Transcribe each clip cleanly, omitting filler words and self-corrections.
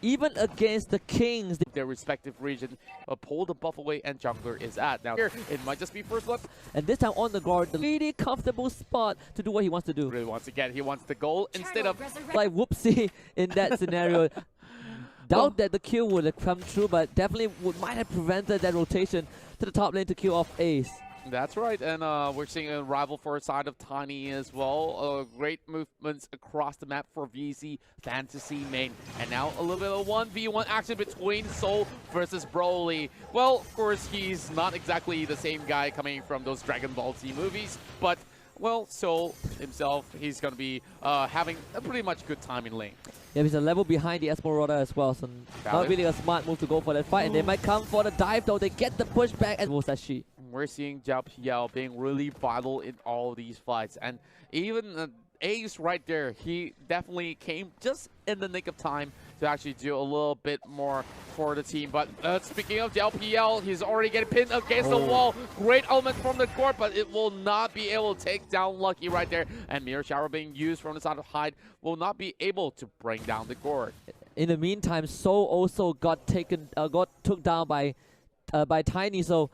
even against the Kings. Their respective region, pull the buff away and jungler is at. Now here, it might just be first blood. And this time on the guard, the really comfortable spot to do what he wants to do. Really wants to get, he wants the goal instead of... Like whoopsie in that scenario. Doubt that the kill would have come true, but definitely might have prevented that rotation to the top lane to kill off Ace. That's right, and we're seeing a rival for a side of Tiny as well. Great movements across the map for VC Fantasy main. And now a little bit of 1v1 action between Soul versus Broly. Well, of course, he's not exactly the same guy coming from those Dragon Ball Z movies, but, well, Soul himself, he's going to be having a pretty much good time in lane. Yeah, he's a level behind the Esmeralda as well, so not really a smart move to go for that fight. And they might come for the dive, though. They get the pushback at EvosSG. We're seeing Zhao Piao being really vital in all of these fights. And even Ace right there, he definitely came just in the nick of time to actually do a little bit more for the team. But speaking of Zhao Piao, he's already getting pinned against the wall. Great element from the court, but it will not be able to take down Lucky right there. And Mirror Shower being used from the side of Hyde will not be able to bring down the court. In the meantime, Soul also got took down by Tiny. So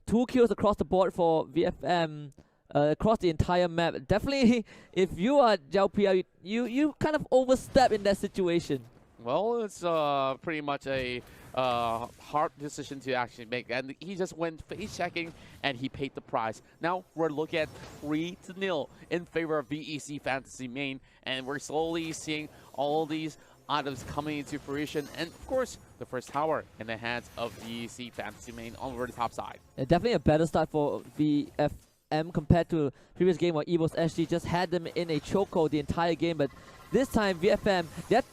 2 kills across the board for VFM. Across the entire map. Definitely, if you are Zhao Piao, you kind of overstep in that situation. Well, it's pretty much a hard decision to actually make, and he just went face checking and he paid the price. Now we're looking at 3-0 in favor of VEC Fantasy main, and we're slowly seeing all these items coming into fruition, and of course the first tower in the hands of VEC Fantasy main over the top side. Definitely a better start for VFM compared to previous game where EvosSG just had them in a chokehold the entire game, but this time VFM,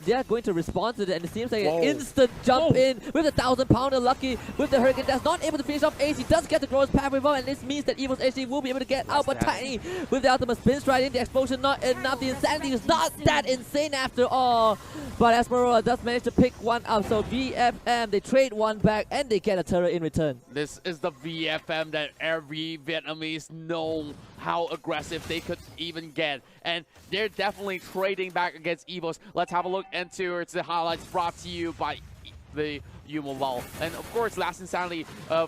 they're going to respond to that, and it seems like an instant jump in with the 1,000-pounder. Lucky with the Hurricane Dash, not able to finish off Ace. He does get the Growth Path with him, and this means that EvosSG will be able to get out, but Tiny with the ultimate spin strike in, the explosion not enough. The insanity is not that insane after all, but Esmeralda does manage to pick one up, so VFM, they trade one back, and they get a turret in return. This is the VFM that every Vietnamese know how aggressive they could even get, and they're definitely trading back against Evos. Let's have a look into the highlights brought to you by the Mobile. And of course, Last Insanity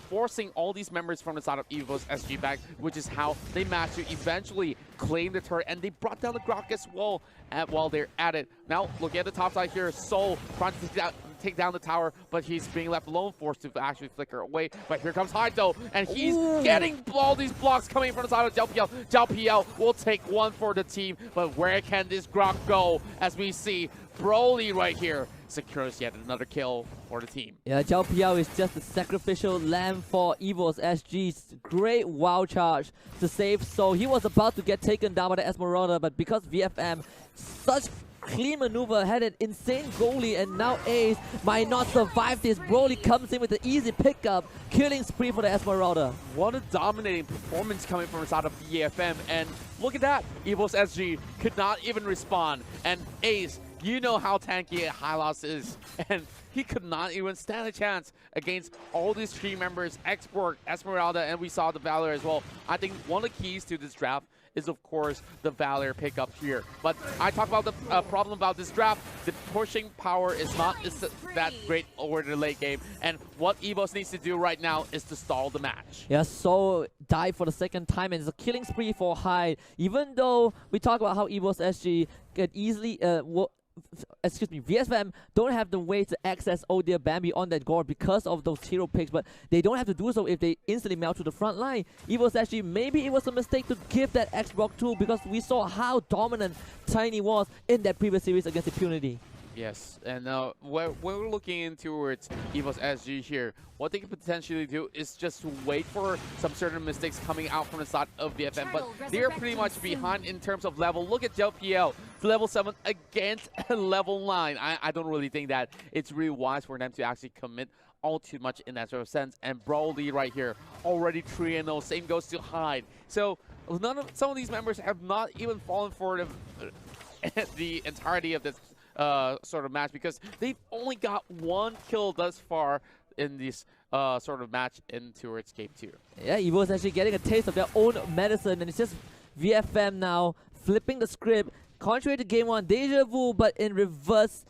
forcing all these members from the side of EvosSG back, which is how they managed to eventually claim the turret, and they brought down the Grok as well while they're at it. Now, look at the top side here. Soul trying to take down the tower, but he's being left alone, forced to actually flicker away. But here comes Hyde, though, and he's getting all these blocks coming from the side of Zhao Piao. Zhao Piao will take one for the team, but where can this Grok go? As we see Broly right here secures yet another kill for the team. Yeah, Zhao Piao is just a sacrificial lamb for EvosSG's great wow charge to save Soul. He was about to get taken down by the Esmeralda, but because VFM, such clean maneuver, had an insane goalie, and now Ace might not survive this. Broly comes in with an easy pickup, killing spree for the Esmeralda. What a dominating performance coming from the side of VFM, and look at that, EvosSG could not even respond, and Ace, you know how tanky Hylos is, and he could not even stand a chance against all these team members, Export, Esmeralda, and we saw the Valor as well. I think one of the keys to this draft is, of course, the Valor pickup here. But I talk about the problem about this draft. The pushing power is not that great over the late game, and what Evos needs to do right now is to stall the match. Yeah, Soul died for the second time, and it's a killing spree for Hyde. Even though we talk about how EvosSG can easily VFM don't have the way to access Odir Bambi on that guard because of those hero picks, but they don't have to do so if they instantly melt to the front line. Maybe it was a mistake to give that X-Rock tool, because we saw how dominant Tiny was in that previous series against Impunity. Yes, and we're looking in towards EvosSG here. What they could potentially do is just to wait for some certain mistakes coming out from the side of VFM, but they're pretty much behind in terms of level. Look at Zhao Piao, level 7 against level 9. I don't really think that it's really wise for them to actually commit all too much in that sort of sense. And Broly right here, already 3-0. Same goes to Hyde. So some of these members have not even fallen for the entirety of this sort of match, because they've only got 1 kill thus far in this sort of match in towards game 2. Yeah, Evo is actually getting a taste of their own medicine, and it's just VFM now flipping the script. Contrary to game 1, deja vu, but in reverse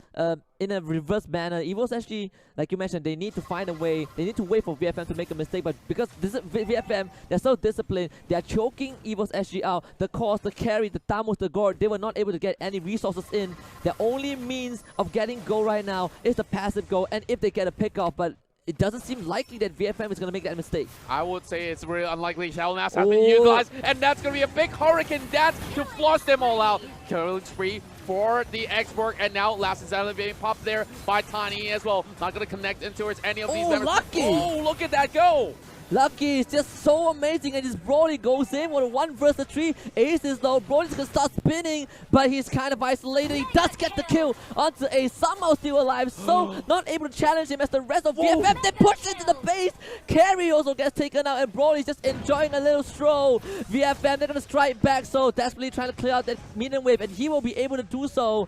in a reverse manner. EvosSG, like you mentioned, they need to find a way. They need to wait for VFM to make a mistake. But because this is VFM, they're so disciplined. They're choking EvosSG out. The cause, the carry, the Tamus, the Gore, they were not able to get any resources in. Their only means of getting goal right now is the passive goal. And if they get a pick off, but it doesn't seem likely that VFM is going to make that mistake. I would say it's really unlikely. Shadow Mask has been utilized, and that's going to be a big Hurricane Dance to flush them all out. Killing spree for the X-Borg, and now last is being popped there by Tiny as well. Not going to connect into any of these members. Lucky! Oh, look at that go! Lucky is just so amazing, and just Broly goes in with a 1 versus 3. Aces though, Broly's gonna start spinning, but he's kind of isolated. He does get the kill onto Ace, somehow still alive, so not able to challenge him as the rest of VFM. They push into the base. Carry also gets taken out, and Broly's just enjoying a little stroll. VFM, they're gonna strike back, so desperately trying to clear out that minion wave, and he will be able to do so.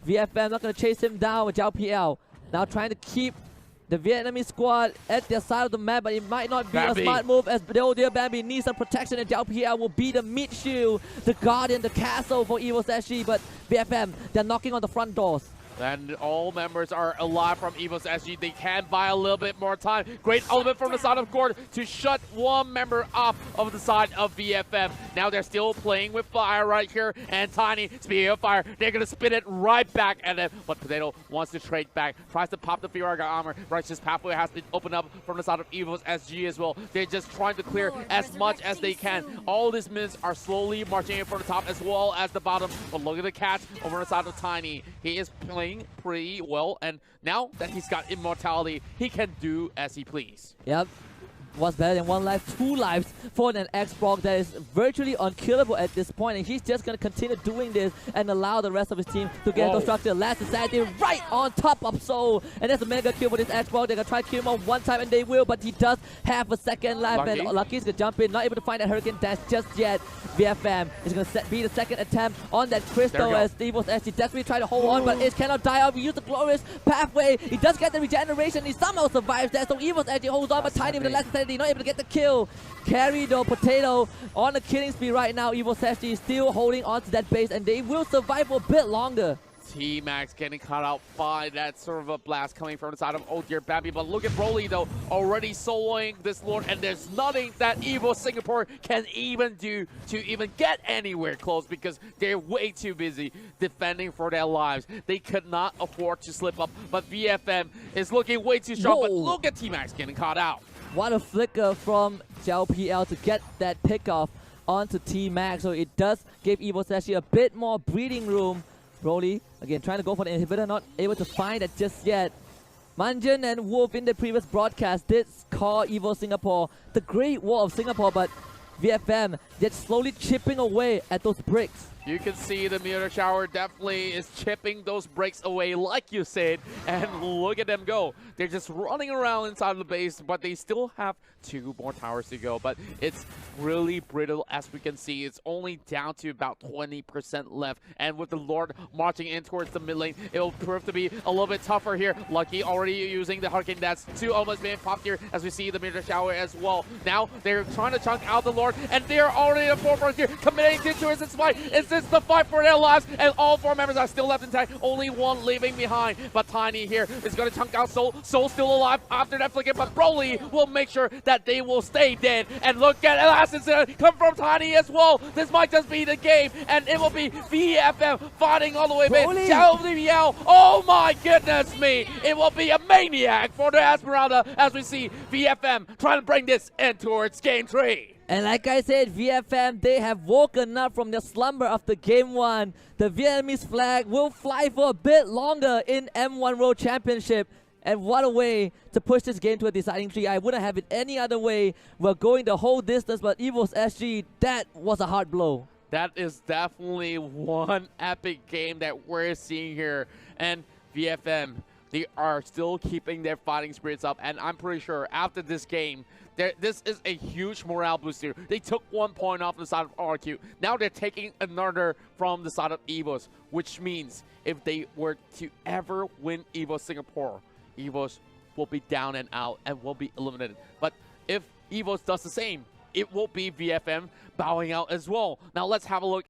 VFM not gonna chase him down with Zhao PL. Now trying to keep the Vietnamese squad at their side of the map, but it might not be a smart move as the old dear Bambi needs some protection, and Zhao PL will be the mid shield, the guardian, the castle for EvosSG, but VFM, they're knocking on the front doors. And all members are alive from EvosSG. They can buy a little bit more time. Great element from the side of Gord to shut one member off of the side of VFM. Now they're still playing with fire right here. And Tiny, speaking of fire, they're going to spin it right back at them. But Potato wants to trade back. Tries to pop the Fiora armor. Righteous Pathway has been opened up from the side of EvosSG as well. They're just trying to clear as much as they can. All these minions are slowly marching in from the top as well as the bottom. But look at the catch over the side of Tiny. He is playing pretty well, and now that he's got immortality, he can do as he please. Yep. What's better than 1 life, 2 lives for an X-Borg that is virtually unkillable at this point, and he's just going to continue doing this and allow the rest of his team to get those structure. Last Society right on top of Soul, and that's a mega kill for this X-Borg. They're going to try to kill him on 1 time, and they will, but he does have a 2nd life, and Lucky's going to jump in, not able to find that Hurricane Dash just yet. VFM is going to be the 2nd attempt on that Crystal as EvosSG desperately try to hold on, but it cannot die out. We use the Glorious Pathway. He does get the regeneration. He somehow survives that, so EvosSG holds on, but Tiny with the last Society not able to get the kill. Carry though, Potato on the killing spree right now. EvosSG is still holding on to that base, and they will survive for a bit longer. T-Max getting caught out by that server blast coming from the side of Oh Dear Bambi. But look at Broly though, already soloing this Lord, and there's nothing that Evo Singapore can even do to even get anywhere close because they're way too busy defending for their lives. They could not afford to slip up, but VFM is looking way too strong. But look at T-Max getting caught out. What a flicker from Zhao PL to get that pick off onto T-Max, so it does give EvosSG a bit more breathing room. Broly, again, trying to go for the inhibitor, not able to find it just yet. Manjin and Wolf in the previous broadcast did call Evo Singapore the Great Wall of Singapore, but VFM, they're slowly chipping away at those bricks. You can see the meteor shower definitely is chipping those bricks away, like you said, and look at them go. They're just running around inside of the base, but they still have 2 more towers to go. But it's really brittle, as we can see. It's only down to about 20% left, and with the Lord marching in towards the mid lane, it will prove to be a little bit tougher here. Lucky already using the Hurricane Dance. 2 almost being popped here, as we see the meteor shower as well. Now they're trying to chunk out the Lord, and they're already in 4 here, committing to towards its fight. It's the fight for their lives, and all 4 members are still left intact. Only 1 leaving behind, but Tiny here is going to chunk out Soul. Soul still alive after that flicker, but Broly will make sure that they will stay dead. And look at last incident come from Tiny as well. This might just be the game, and it will be VFM fighting all the way back. Oh my goodness me! It will be a maniac for the Esmeralda as we see VFM trying to bring this in towards game 3. And like I said, VFM, they have woken up from their slumber after game 1. The Vietnamese flag will fly for a bit longer in M1 World Championship. And what a way to push this game to a deciding 3. I wouldn't have it any other way. We're going the whole distance, but EvosSG, that was a hard blow. That is definitely one epic game that we're seeing here. And VFM, they are still keeping their fighting spirits up. And I'm pretty sure after this game, this is a huge morale booster. They took 1 point off the side of RQ. Now they're taking another from the side of Evos, which means if they were to ever win Evo Singapore, Evos will be down and out and will be eliminated. But if Evos does the same, it will be VFM bowing out as well. Now let's have a look